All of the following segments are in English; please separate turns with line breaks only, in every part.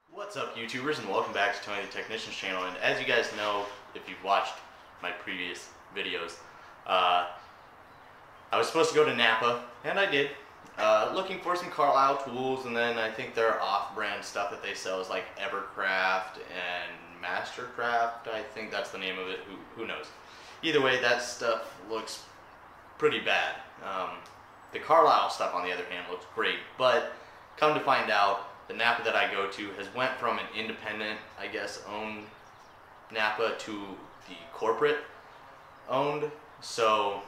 What's up, YouTubers, and welcome back to Tony the Technician's channel. And as you guys know, if you've watched my previous videos, I was supposed to go to NAPA, and I did, looking for some Carlisle tools, and then I think their off-brand stuff that they sell is like Evercraft and Mastercraft. I think that's the name of it. Who knows? Either way, that stuff looks pretty bad. The Carlisle stuff, on the other hand, looks great, but come to find out, the NAPA that I go to has went from an independent, I guess, owned NAPA to the corporate owned, so,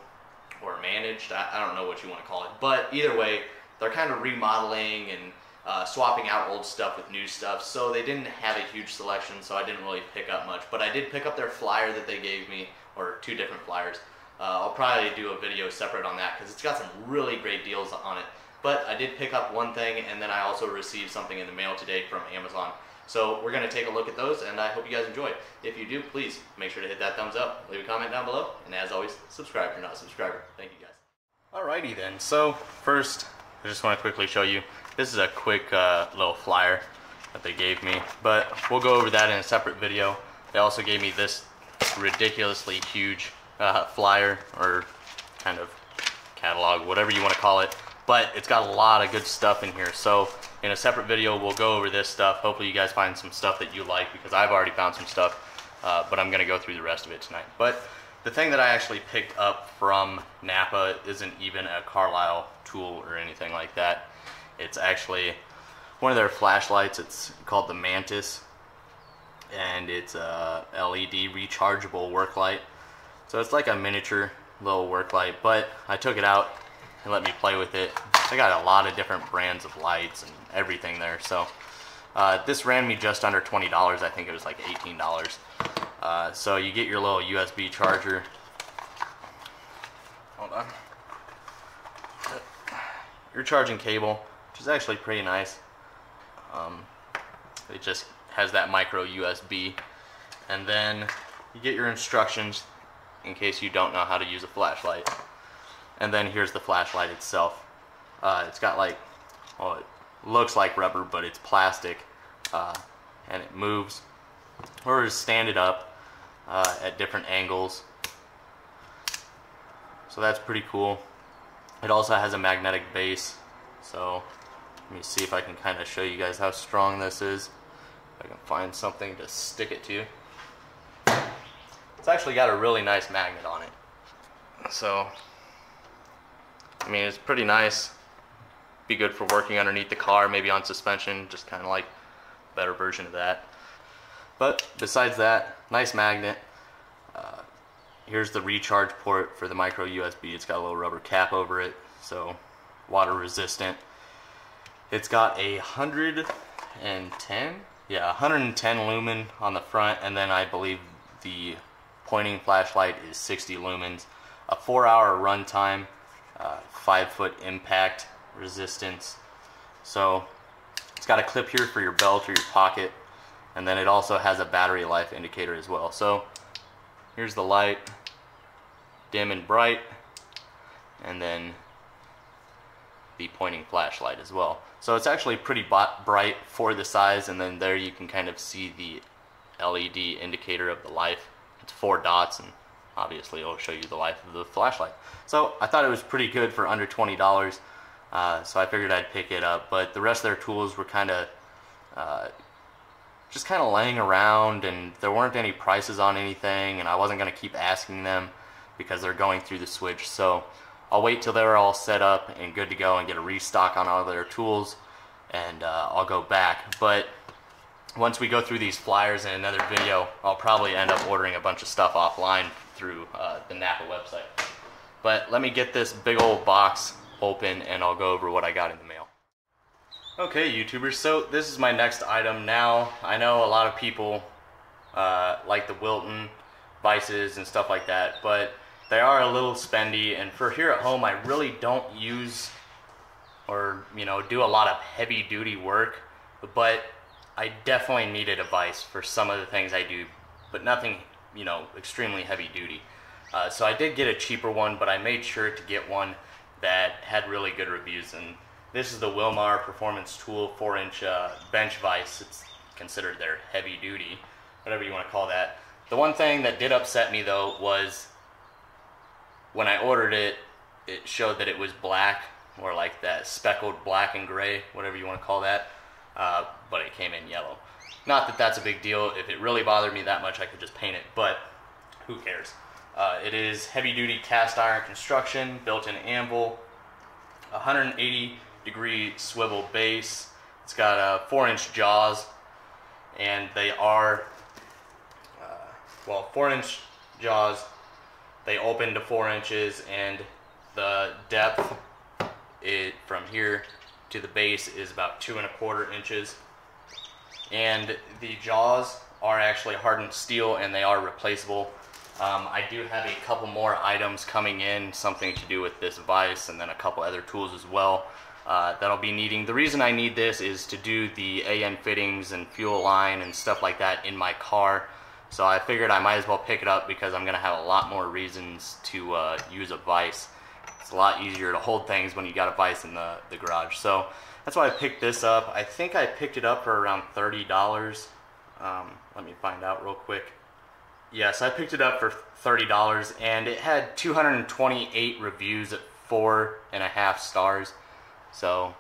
or managed, I don't know what you want to call it, but either way, they're kind of remodeling and swapping out old stuff with new stuff, so they didn't have a huge selection, so I didn't really pick up much, but I did pick up their flyer that they gave me, or two different flyers. I'll probably do a video separate on that because it's got some really great deals on it. But I did pick up one thing, and then I also received something in the mail today from Amazon. So we're going to take a look at those, and I hope you guys enjoy. If you do, please make sure to hit that thumbs up, leave a comment down below, and as always, subscribe if you're not a subscriber. Thank you guys. Alrighty then, so first, I just want to quickly show you, this is a quick little flyer that they gave me, but we'll go over that in a separate video. They also gave me this ridiculously huge flyer, or kind of catalog, whatever you want to call it. But it's got a lot of good stuff in here, so in a separate video we'll go over this stuff. Hopefully you guys find some stuff that you like, because I've already found some stuff, but I'm going to go through the rest of it tonight. But the thing that I actually picked up from NAPA isn't even a Carlisle tool or anything like that. It's actually one of their flashlights. It's called the Mantis, and it's a LED rechargeable work light. So it's like a miniature little work light, but I took it out and let me play with it. They got a lot of different brands of lights and everything there. So this ran me just under $20. I think it was like $18. So you get your little USB charger. Hold on. Your charging cable, which is actually pretty nice. It just has that micro USB. And then you get your instructions in case you don't know how to use a flashlight. And then here's the flashlight itself. It's got like, well, it looks like rubber, but it's plastic, and it moves, or just stand it up at different angles. So that's pretty cool. It also has a magnetic base, so let me see if I can kind of show you guys how strong this is. If I can find something to stick it to. It's actually got a really nice magnet on it. So I mean, it's pretty nice. Be good for working underneath the car, maybe on suspension, just kind of like a better version of that. But besides that, nice magnet. Here's the recharge port for the micro USB. It's got a little rubber cap over it, so water resistant. It's got a 110 lumen on the front, and then I believe the pointing flashlight is 60 lumens. A 4-hour run time. 5-foot impact resistance. So it's got a clip here for your belt or your pocket, and then it also has a battery life indicator as well. So here's the light, dim and bright, and then the pointing flashlight as well. So it's actually pretty bright for the size, and then there you can kind of see the LED indicator of the life. It's 4 dots, and obviously it'll show you the life of the flashlight. So I thought it was pretty good for under $20, so I figured I'd pick it up. But the rest of their tools were kind of just kind of laying around, and there weren't any prices on anything, and I wasn't going to keep asking them because they're going through the switch. So I'll wait till they're all set up and good to go and get a restock on all their tools, and I'll go back. But once we go through these flyers in another video, I'll probably end up ordering a bunch of stuff offline through the NAPA website. But let me get this big old box open, and I'll go over what I got in the mail. Okay, YouTubers, so this is my next item. Now, I know a lot of people like the Wilton vices and stuff like that, but they are a little spendy, and for here at home, I really don't use or, you know, do a lot of heavy duty work, but I definitely need a device for some of the things I do, but nothing, you know, extremely heavy duty. So I did get a cheaper one, but I made sure to get one that had really good reviews. And this is the Wilmar Performance Tool 4-inch bench vise. It's considered their heavy duty, whatever you want to call that. The one thing that did upset me though was when I ordered it, it showed that it was black, or like that speckled black and gray, whatever you want to call that, but it came in yellow. Not that that's a big deal. If it really bothered me that much, I could just paint it, but who cares? It is heavy duty cast iron construction, built-in anvil, 180-degree swivel base. It's got 4-inch jaws, and they are, 4-inch jaws. They open to 4 inches, and the depth from here to the base is about 2¼ inches. And the jaws are actually hardened steel, and they are replaceable. I do have a couple more items coming in, something to do with this vise, and then a couple other tools as well that I'll be needing. The reason I need this is to do the AN fittings and fuel line and stuff like that in my car. So I figured I might as well pick it up because I'm going to have a lot more reasons to use a vise. It's a lot easier to hold things when you got a vise in the garage. So that's why I picked this up. I think I picked it up for around $30. Let me find out real quick. Yes, I picked it up for $30, and it had 228 reviews at 4.5 stars. So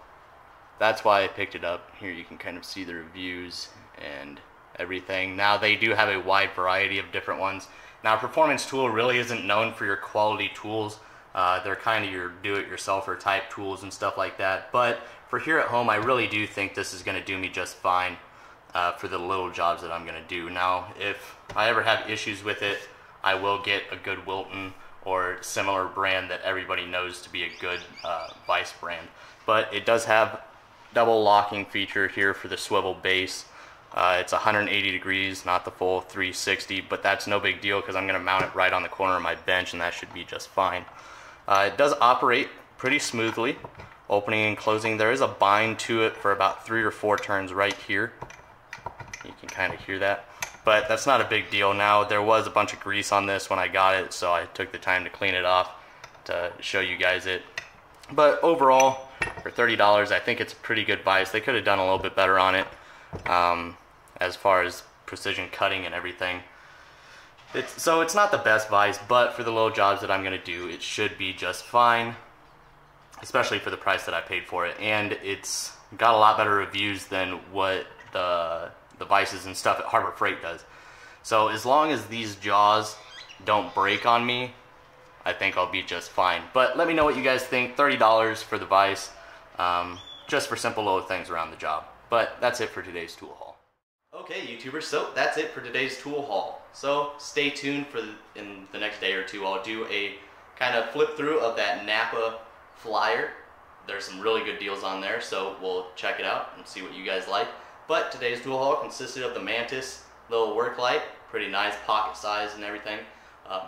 that's why I picked it up. Here you can kind of see the reviews and everything. Now they do have a wide variety of different ones. Now Performance Tool really isn't known for your quality tools. They're kind of your do-it-yourselfer type tools and stuff like that. But for here at home, I really do think this is going to do me just fine for the little jobs that I'm going to do. Now, if I ever have issues with it, I will get a good Wilton or similar brand that everybody knows to be a good vise brand. But it does have double locking feature here for the swivel base. It's 180 degrees, not the full 360, but that's no big deal because I'm going to mount it right on the corner of my bench, and that should be just fine. It does operate pretty smoothly, opening and closing. There is a bind to it for about 3 or 4 turns right here. You can kind of hear that, but that's not a big deal. Now, there was a bunch of grease on this when I got it, so I took the time to clean it off to show you guys it. But overall, for $30, I think it's a pretty good vise. They could have done a little bit better on it as far as precision cutting and everything. So it's not the best vise, but for the little jobs that I'm going to do, it should be just fine, especially for the price that I paid for it. And it's got a lot better reviews than what the vices and stuff at Harbor Freight does. So as long as these jaws don't break on me, I think I'll be just fine. But let me know what you guys think. $30 for the vise, just for simple little things around the job. But that's it for today's tool haul. Okay, YouTubers, so that's it for today's tool haul. So stay tuned for in the next day or two. I'll do a kind of flip through of that NAPA flyer. There's some really good deals on there, so we'll check it out and see what you guys like. But today's tool haul consisted of the Mantis little work light, pretty nice pocket size and everything,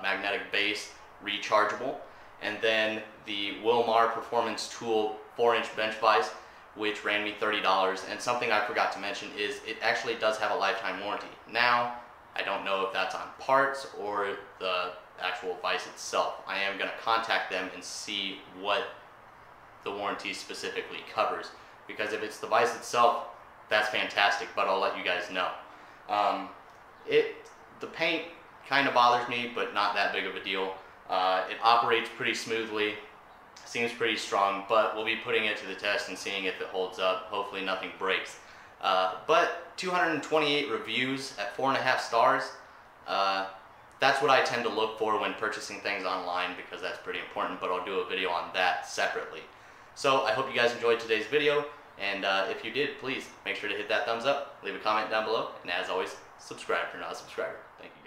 magnetic base, rechargeable, and then the Wilmar Performance Tool 4-inch bench vise, which ran me $30. And something I forgot to mention is it actually does have a lifetime warranty. Now, I don't know if that's on parts or the actual vise itself. I am going to contact them and see what the warranty specifically covers, because if it's the vise itself, that's fantastic, but I'll let you guys know. The paint kind of bothers me, but not that big of a deal. It operates pretty smoothly, seems pretty strong, but we'll be putting it to the test and seeing if it holds up. Hopefully nothing breaks. But 228 reviews at 4.5 stars, that's what I tend to look for when purchasing things online, because that's pretty important, but I'll do a video on that separately. So I hope you guys enjoyed today's video, and if you did, please make sure to hit that thumbs up, leave a comment down below, and as always, subscribe if you're not a subscriber. Thank you guys.